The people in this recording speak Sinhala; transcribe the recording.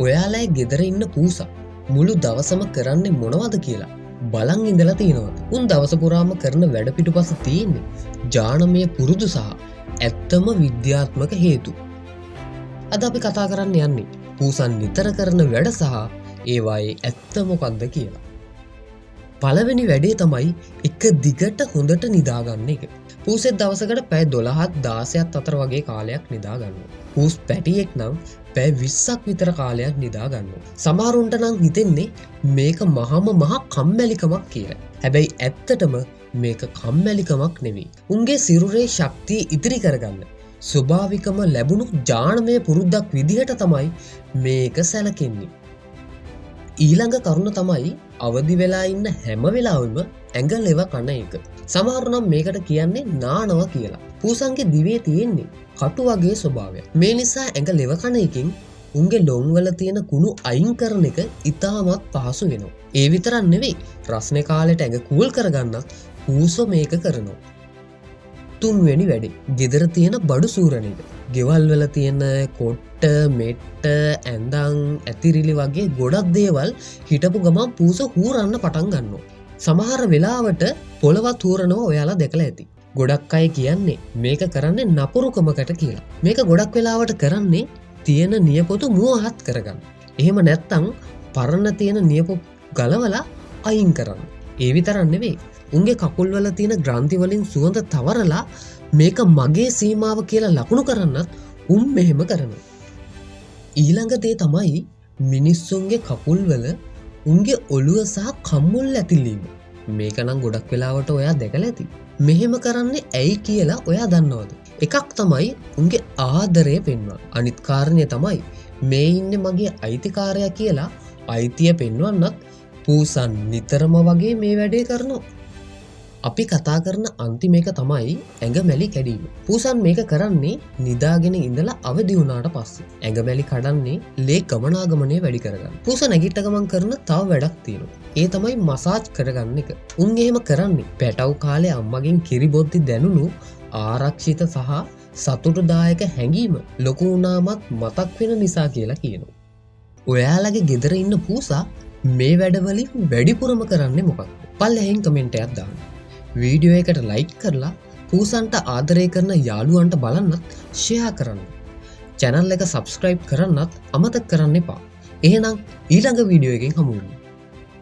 ඔයාලා ගෙදර ඉන්න පූසා මුළු දවසම කරන්නේ මොනවද කියලා බලන් ඉඳලා තියෙනවද? උන් දවස පුරාම කරන වැඩ පිටුපස තියෙන්නේ ජානමය පුරුදු සහ ඇත්තම විද්‍යාත්මක හේතු. අද අපි කතා කරන්න යන්නේ පූසන් නිතර කරන වැඩ සහ ඒවායේ ඇත්ත මොකක්ද කියලා. පළවෙනි වැඩේ තමයි එක දිගට හොඳට නිදාගන්න එක. පූසෙත් දවසකට පැය 12-16ක් අතර වගේ කාලයක් නිදා ගන්නවා. පූස් පැටියෙක් නම් පැය 20ක් විතර කාලයක් නිදා ගන්නවා. සමහරුන්ට නම් හිතෙන්නේ මේක මහා කම්මැලිකමක් කියලා. හැබැයි ඇත්තටම මේක කම්මැලිකමක් නෙවෙයි. උන්ගේ සිරුරේ ශක්තිය ඉතිරි කරගන්න ස්වභාවිකම ලැබුණු ජානමය පුරුද්දක් විදිහට තමයි මේක සැලකෙන්නේ. ඊළඟ කරුණ තමයි අවදි වෙලා ඉන්න හැම වෙලාවෙම ඇඟ ලෙව කන එක. සමහරු නම් මේකට කියන්නේ නානවා කියලා. පූසන්ගේ දිවේ තියෙන්නේ කටු වගේ ස්වභාවයක්. මේ නිසා ඇඟ ලෙව කන එකෙන් උන්ගේ ලොම් වල තියෙන කුණු අයින් කරන එක ඉතාමත් පහසු වෙනවා. ඒ විතරක් නෙවෙයි රස්නේ කාලෙට ඇඟ කූල් කරගන්නත් පූසෝ මේක කරනවා. තුන්වෙනි වැඩේ ගෙදර තියෙන බඩු සූරන එක. ගෙවල් වල තියෙන කොට්ට, මෙට්ට, ඇඳන්, ඇතිරිලි වගේ ගොඩක් දේවල් හිටපු ගමන් පූස හූරන්න පටන් ගන්නවා. සමහර වෙලාවට පොළවත් හූරනවා ඔයාලා දැකලා ඇති. ගොඩක් අය කියන්නේ මේක කරන්නේ නපුරුකමකට කියලා. මේක ගොඩක් වෙලාවට කරන්නේ තියෙන නියපොතු මුවහත් කරගන්න. එහෙම නැත්තම් පරණ තියෙන නියපොතු ගලවලා අයින් කරන්න. ඒ විතරක් නෙවෙයි උන්ගේ කකුල් වල තියෙන ග්‍රන්ථි වලින් සුවඳ තවරලා මේක මගේ සීමාව කියලා ලකුණු කරන්නත් උන් මෙහෙම කරනවා. ඊළඟ දේ තමයි මිනිස්සුන්ගේ කකුල් වල උන්ගේ ඔළුව සහ කම්මුල් ඇතිලීම. මේක නම් ගොඩක් වෙලාවට ඔයා දැකලා ඇති. මෙහෙම කරන්නේ ඇයි කියලා ඔයා දන්නවද? එකක් තමයි උන්ගේ ආදරය පෙන්වන්න. අනිත් කාරණය තමයි මේ ඉන්නේ මගේ අයිතිකාරයා කියලා අයිතිය පෙන්වන්නත් පූසන් නිතරම වගේ මේ වැඩේ කරනවා. අපි කතා කරන අන්තිම එක තමයි ඇඟමැලි කැඩීම. පූසන් මේක කරන්නේ නිදාගෙන ඉඳලා අවදි වුණාට පස්සේ. ඇඟමැලි කඩන්නේ ලේ ගමනාගමනය වැඩි කරගන්න. පූස නැගිට ගමන් කරන තව වැඩක් තියෙනවා. ඒ තමයි මසාජ් කරගන්න එක. උන් එහෙම කරන්නේ පැටව් කාලේ අම්මගෙන් කිරි බොද්දි දැනුණු ආරක්ෂිත සහ සතුටුදායක හැඟීම ලොකු වුණාමත් මතක් වෙන නිසා කියලා කියනවා. ඔයාලගේ ගෙදර ඉන්න පූසා මේ වැඩවලින් වැඩිපුරම කරන්නේ මොකක්ද? පල්ලෙහෙන් කමෙන්ට් එකක් දාන්න. වීඩියෝ එකට ලයික් කරලා පූසන්ට ආදරය කරන යාළුවන්ට බලන්නත් ෂෙයා කරන්න. channel එක subscribe කරන්නත් අමතක කරන්න එපා. එහෙනම් ඊළඟ වීඩියෝ එකෙන් හමු වෙමු.